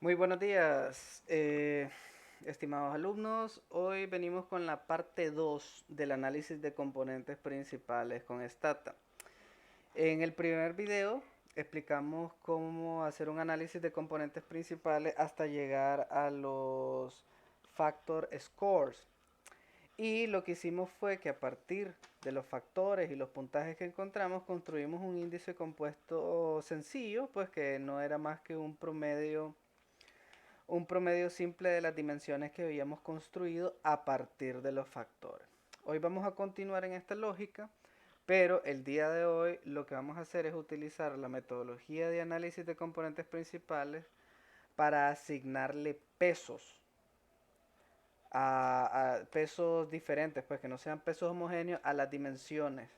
Muy buenos días, estimados alumnos. Hoy venimos con la parte 2 del análisis de componentes principales con Stata. En el primer video explicamos cómo hacer un análisis de componentes principales hasta llegar a los factor scores. Y lo que hicimos fue que a partir de los factores y los puntajes que encontramos, construimos un índice compuesto sencillo, pues que no era más que un promedio simple de las dimensiones que habíamos construido a partir de los factores. Hoy vamos a continuar en esta lógica, pero el día de hoy lo que vamos a hacer es utilizar la metodología de análisis de componentes principales para asignarle pesos a pesos diferentes, pues que no sean pesos homogéneos a las dimensiones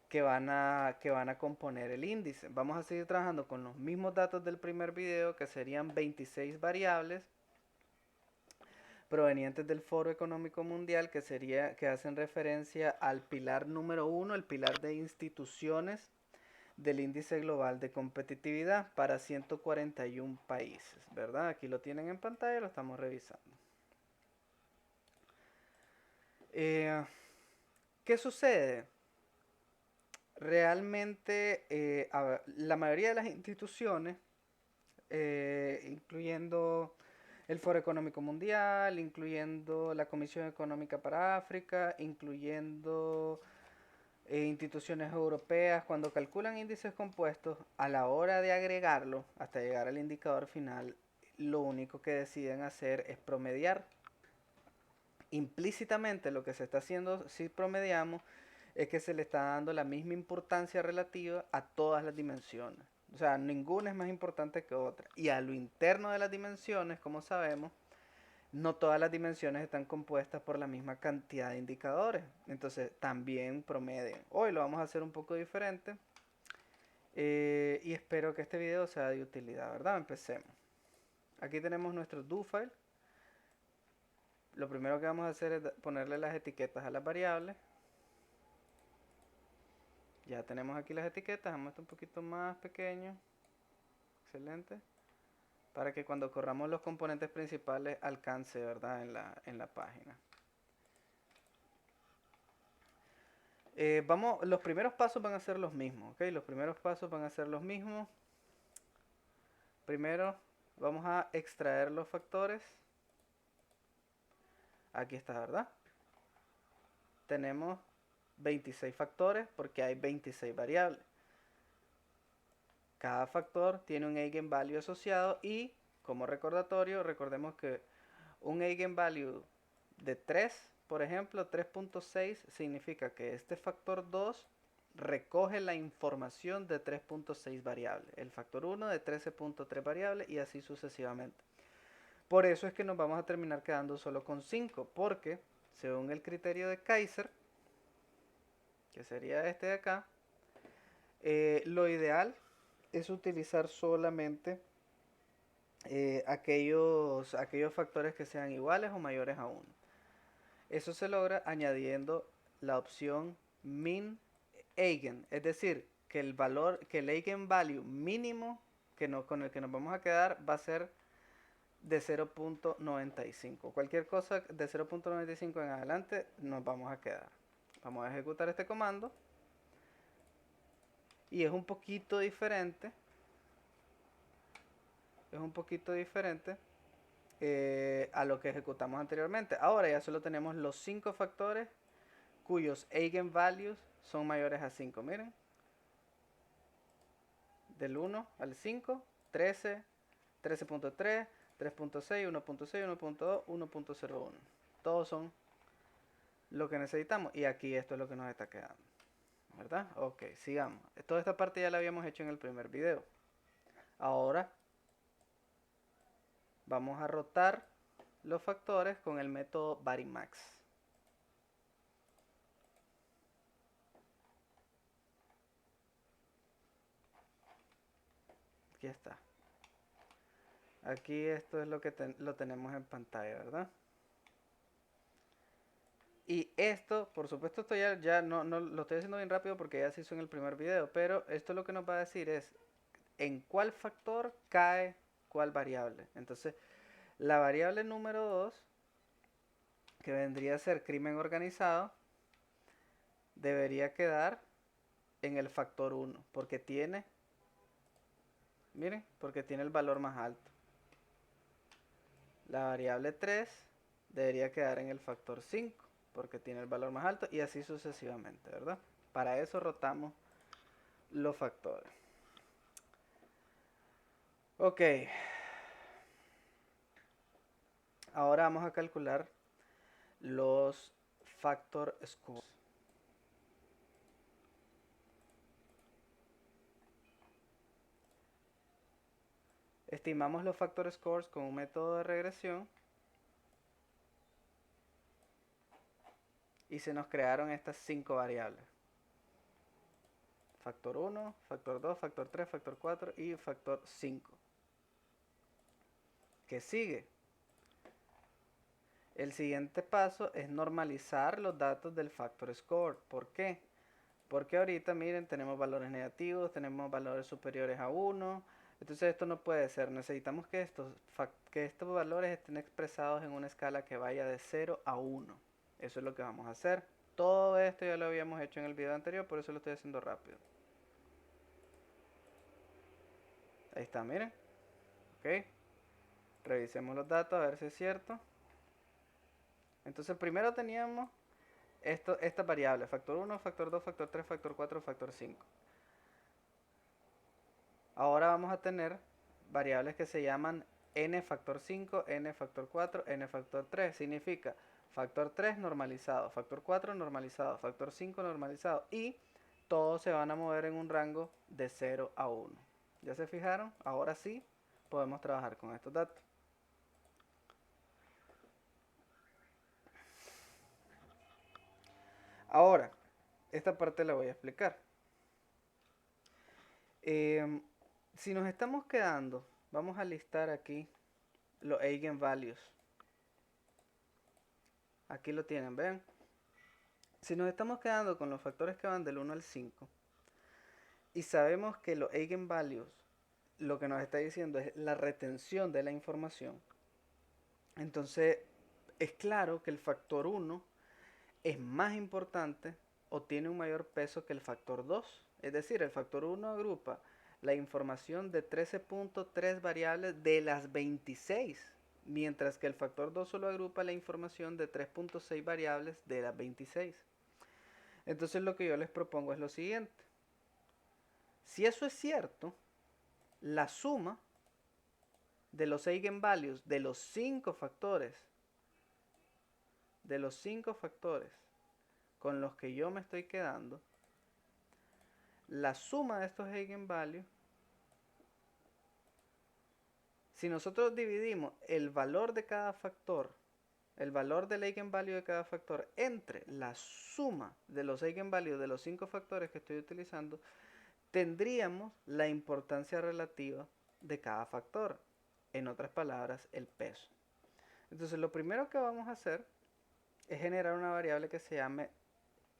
que van a componer el índice. Vamos a seguir trabajando con los mismos datos del primer video, que serían 26 variables provenientes del Foro Económico Mundial, que hacen referencia al pilar número uno, el pilar de instituciones del índice global de competitividad para 141 países, ¿verdad? Aquí lo tienen en pantalla, lo estamos revisando. Eh, ¿Qué sucede? Realmente la mayoría de las instituciones, incluyendo el Foro Económico Mundial, incluyendo la Comisión Económica para África, incluyendo instituciones europeas, cuando calculan índices compuestos, a la hora de agregarlo hasta llegar al indicador final, lo único que deciden hacer es promediar. Implícitamente lo que se está haciendo si promediamos es que se le está dando la misma importancia relativa a todas las dimensiones. O sea, ninguna es más importante que otra. Y a lo interno de las dimensiones, como sabemos, no todas las dimensiones están compuestas por la misma cantidad de indicadores. Entonces, también promedian. Hoy lo vamos a hacer un poco diferente. Y espero que este video sea de utilidad, ¿verdad? Empecemos. Aquí tenemos nuestro do file. Lo primero que vamos a hacer es ponerle las etiquetas a las variables. Ya tenemos aquí las etiquetas, vamos a estar un poquito más pequeño. Excelente. Para que cuando corramos los componentes principales alcance, ¿verdad? En la página. Los primeros pasos van a ser los mismos, ¿ok? Los primeros pasos van a ser los mismos. Primero vamos a extraer los factores. Aquí está, ¿verdad? Tenemos 26 factores porque hay 26 variables. Cada factor tiene un eigenvalue asociado y, como recordatorio, recordemos que un eigenvalue de 3, por ejemplo, 3.6, significa que este factor 2 recoge la información de 3.6 variables, el factor 1 de 13.3 variables y así sucesivamente. Por eso es que nos vamos a terminar quedando solo con 5, porque según el criterio de Kaiser, que sería este de acá, lo ideal es utilizar solamente aquellos factores que sean iguales o mayores a 1. Eso se logra añadiendo la opción min eigen, es decir, que el eigenvalue mínimo con el que nos vamos a quedar va a ser de 0.95. Cualquier cosa de 0.95 en adelante nos vamos a quedar. Vamos a ejecutar este comando y es un poquito diferente. A lo que ejecutamos anteriormente. Ahora ya solo tenemos los 5 factores cuyos eigenvalues son mayores a 5. Miren, del 1 al 5, 13, 13.3, 3.6, 1.6, 1.2, 1.01. Todos son lo que necesitamos y aquí esto es lo que nos está quedando, ¿verdad? Ok, sigamos. Toda esta parte ya la habíamos hecho en el primer video. Ahora vamos a rotar los factores con el método varimax. Aquí está. Aquí esto es lo que lo tenemos en pantalla, ¿verdad? Y esto, por supuesto, esto ya no lo estoy haciendo bien rápido porque ya se hizo en el primer video, pero esto lo que nos va a decir es en cuál factor cae cuál variable. Entonces, la variable número 2, que vendría a ser crimen organizado, debería quedar en el factor 1, porque tiene, miren, porque tiene el valor más alto. La variable 3 debería quedar en el factor 5, porque tiene el valor más alto, y así sucesivamente, ¿verdad? Para eso rotamos los factores. Ok. Ahora vamos a calcular los factor scores. Estimamos los factor scores con un método de regresión y se nos crearon estas 5 variables. Factor 1, factor 2, factor 3, factor 4 y factor 5. ¿Qué sigue? El siguiente paso es normalizar los datos del factor score. ¿Por qué? Porque ahorita, miren, tenemos valores negativos, tenemos valores superiores a 1. Entonces esto no puede ser. Necesitamos que estos valores estén expresados en una escala que vaya de 0 a 1. Eso es lo que vamos a hacer. Todo esto ya lo habíamos hecho en el video anterior, por eso lo estoy haciendo rápido. Ahí está, miren. Ok. Revisemos los datos a ver si es cierto. Entonces primero teníamos estas variables, factor 1, factor 2, factor 3, factor 4, factor 5. Ahora vamos a tener variables que se llaman n factor 5, n factor 4, n factor 3. Significa factor 3 normalizado, factor 4 normalizado, factor 5 normalizado. Y todos se van a mover en un rango de 0 a 1. ¿Ya se fijaron? Ahora sí podemos trabajar con estos datos. Ahora, esta parte la voy a explicar. Si nos estamos quedando, vamos a listar aquí los eigenvalues. Aquí lo tienen, ¿ven? Si nos estamos quedando con los factores que van del 1 al 5 y sabemos que los eigenvalues lo que nos está diciendo es la retención de la información, entonces es claro que el factor 1 es más importante o tiene un mayor peso que el factor 2. Es decir, el factor 1 agrupa la información de 13.3 variables de las 26, mientras que el factor 2 solo agrupa la información de 3.6 variables de las 26. Entonces lo que yo les propongo es lo siguiente. Si eso es cierto, la suma de los eigenvalues de los 5 factores, con los que yo me estoy quedando, la suma de estos eigenvalues, si nosotros dividimos el valor de cada factor, el valor del eigenvalue de cada factor entre la suma de los eigenvalues de los 5 factores que estoy utilizando, tendríamos la importancia relativa de cada factor. En otras palabras, el peso. Entonces lo primero que vamos a hacer es generar una variable que se llame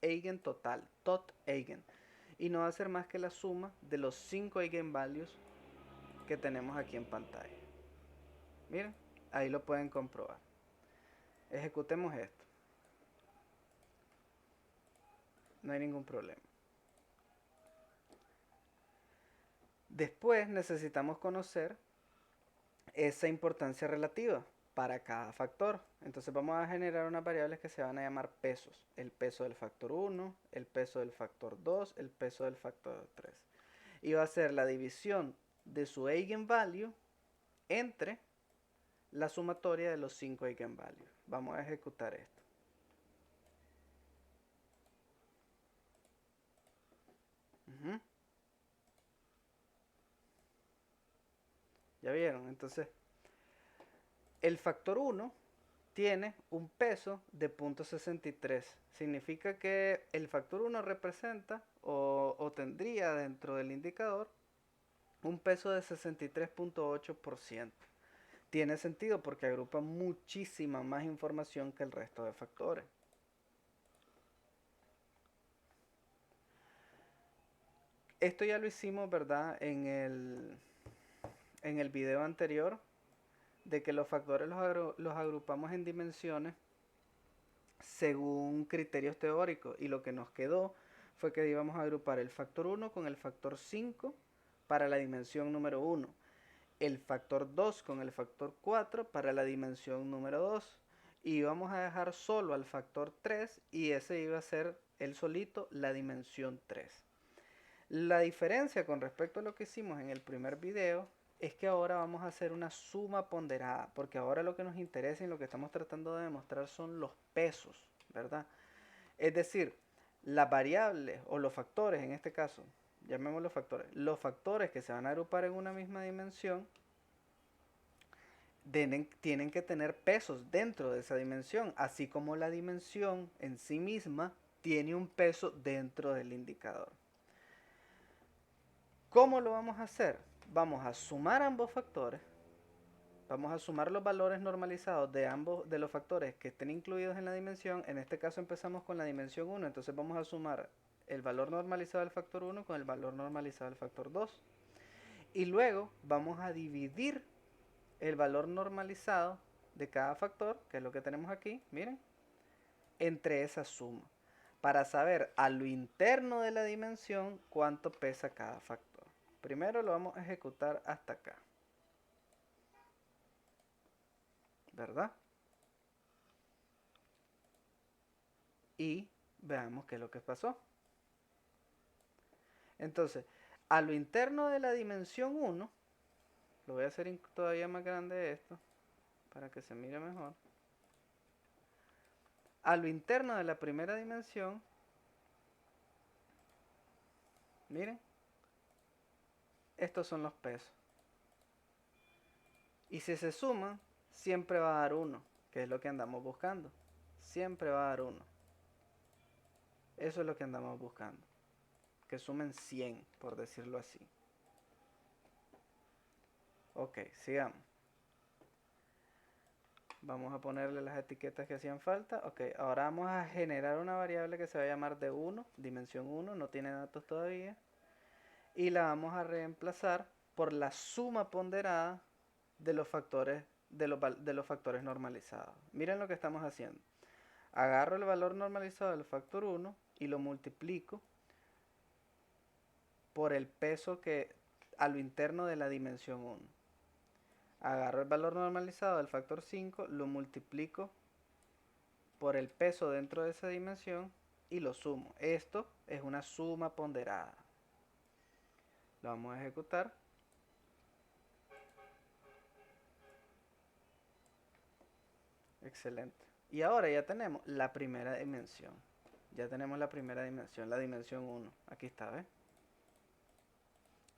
eigen total, tot eigen, y no va a ser más que la suma de los 5 eigenvalues que tenemos aquí en pantalla. Miren, ahí lo pueden comprobar. Ejecutemos esto. No hay ningún problema. Después necesitamos conocer esa importancia relativa para cada factor. Entonces vamos a generar unas variables que se van a llamar pesos. El peso del factor 1, el peso del factor 2, el peso del factor 3. Y va a ser la división de su eigenvalue entre la sumatoria de los 5 eigenvalues. Vamos a ejecutar esto. ¿Ya vieron? Entonces, el factor 1 tiene un peso de 0.63. Significa que el factor 1 representa o tendría dentro del indicador un peso de 63.8%. Tiene sentido porque agrupa muchísima más información que el resto de factores. Esto ya lo hicimos, ¿verdad? En en el video anterior de que los factores los agrupamos en dimensiones según criterios teóricos, y lo que nos quedó fue que íbamos a agrupar el factor 1 con el factor 5 para la dimensión número 1, el factor 2 con el factor 4 para la dimensión número 2, y vamos a dejar solo al factor 3, y ese iba a ser él solito la dimensión 3. La diferencia con respecto a lo que hicimos en el primer video es que ahora vamos a hacer una suma ponderada, porque ahora lo que nos interesa y lo que estamos tratando de demostrar son los pesos, ¿verdad? Es decir, las variables o los factores, en este caso, llamémoslos factores, los factores que se van a agrupar en una misma dimensión tienen que tener pesos dentro de esa dimensión, así como la dimensión en sí misma tiene un peso dentro del indicador. ¿Cómo lo vamos a hacer? Vamos a sumar ambos factores, vamos a sumar los valores normalizados de los factores que estén incluidos en la dimensión. En este caso empezamos con la dimensión 1, entonces vamos a sumar el valor normalizado del factor 1 con el valor normalizado del factor 2. Y luego vamos a dividir el valor normalizado de cada factor, que es lo que tenemos aquí, miren, entre esa suma, para saber a lo interno de la dimensión cuánto pesa cada factor. Primero lo vamos a ejecutar hasta acá, ¿verdad? Y veamos qué es lo que pasó. Entonces, a lo interno de la dimensión 1, lo voy a hacer todavía más grande esto, para que se mire mejor. A lo interno de la primera dimensión, miren, estos son los pesos. Y si se suman, siempre va a dar 1, que es lo que andamos buscando. Siempre va a dar 1. Eso es lo que andamos buscando. Que sumen 100, por decirlo así. Ok, sigamos. Vamos a ponerle las etiquetas que hacían falta. Ok, ahora vamos a generar una variable que se va a llamar de 1, dimensión 1, no tiene datos todavía. Y la vamos a reemplazar por la suma ponderada de los factores, de los factores normalizados. Miren lo que estamos haciendo. Agarro el valor normalizado del factor 1 y lo multiplico por el peso que a lo interno de la dimensión 1. Agarro el valor normalizado del factor 5, lo multiplico por el peso dentro de esa dimensión y lo sumo. Esto es una suma ponderada. Lo vamos a ejecutar. Excelente. Y ahora ya tenemos la primera dimensión. Ya tenemos la primera dimensión, la dimensión 1. Aquí está, ¿ves?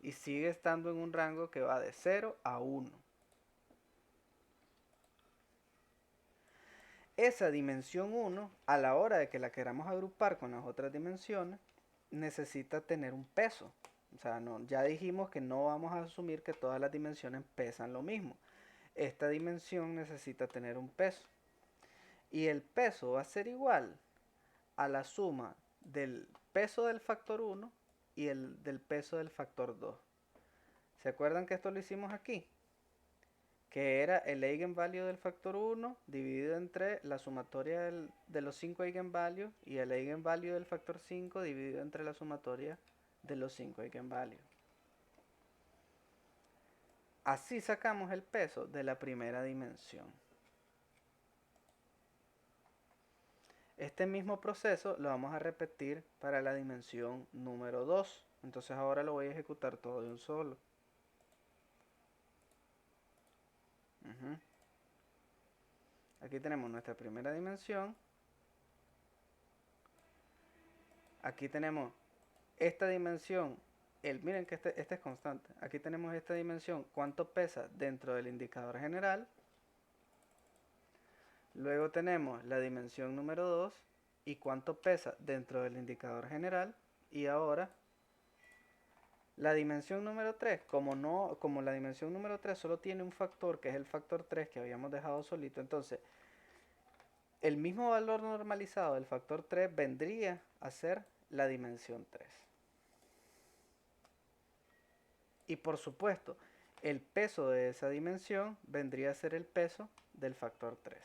Y sigue estando en un rango que va de 0 a 1. Esa dimensión 1, a la hora de que la queramos agrupar con las otras dimensiones, necesita tener un peso. O sea, ya dijimos que no vamos a asumir que todas las dimensiones pesan lo mismo. Esta dimensión necesita tener un peso. Y el peso va a ser igual a la suma del peso del factor 1 y del peso del factor 2. ¿Se acuerdan que esto lo hicimos aquí? Que era el eigenvalue del factor 1 dividido entre la sumatoria de los 5 eigenvalues y el eigenvalue del factor 5 dividido entre la sumatoria de los 5 eigenvalues. Así sacamos el peso de la primera dimensión. Este mismo proceso lo vamos a repetir para la dimensión número 2. Entonces ahora lo voy a ejecutar todo de un solo. Aquí tenemos nuestra primera dimensión. Aquí tenemos esta dimensión. Miren que este es constante. Aquí tenemos esta dimensión. ¿Cuánto pesa dentro del indicador general? Luego tenemos la dimensión número 2 y cuánto pesa dentro del indicador general. Y ahora la dimensión número 3, como la dimensión número 3 solo tiene un factor, que es el factor 3 que habíamos dejado solito, entonces el mismo valor normalizado del factor 3 vendría a ser la dimensión 3. Y por supuesto, el peso de esa dimensión vendría a ser el peso del factor 3.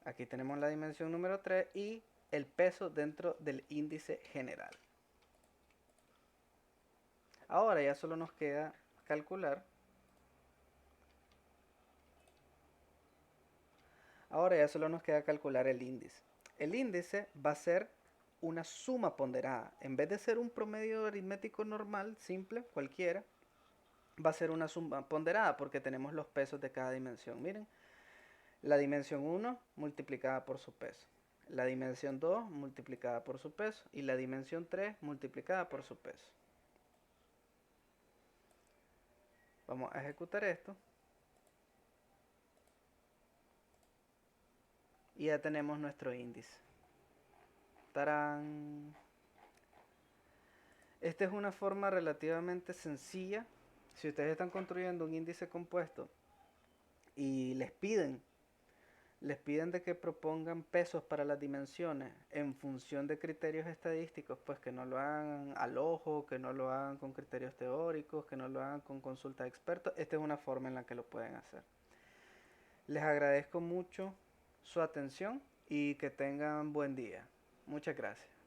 Aquí tenemos la dimensión número 3 y el peso dentro del índice general. Ahora ya solo nos queda calcular. Ahora ya solo nos queda calcular el índice. El índice va a ser una suma ponderada. En vez de ser un promedio aritmético normal, simple, cualquiera, va a ser una suma ponderada porque tenemos los pesos de cada dimensión. Miren, la dimensión 1 multiplicada por su peso, la dimensión 2 multiplicada por su peso y la dimensión 3 multiplicada por su peso. Vamos a ejecutar esto. Y ya tenemos nuestro índice. ¡Tarán! Esta es una forma relativamente sencilla. Si ustedes están construyendo un índice compuesto y les piden de que propongan pesos para las dimensiones en función de criterios estadísticos, pues que no lo hagan al ojo, que no lo hagan con criterios teóricos, que no lo hagan con consulta de expertos. Esta es una forma en la que lo pueden hacer. Les agradezco mucho su atención y que tengan buen día. Muchas gracias.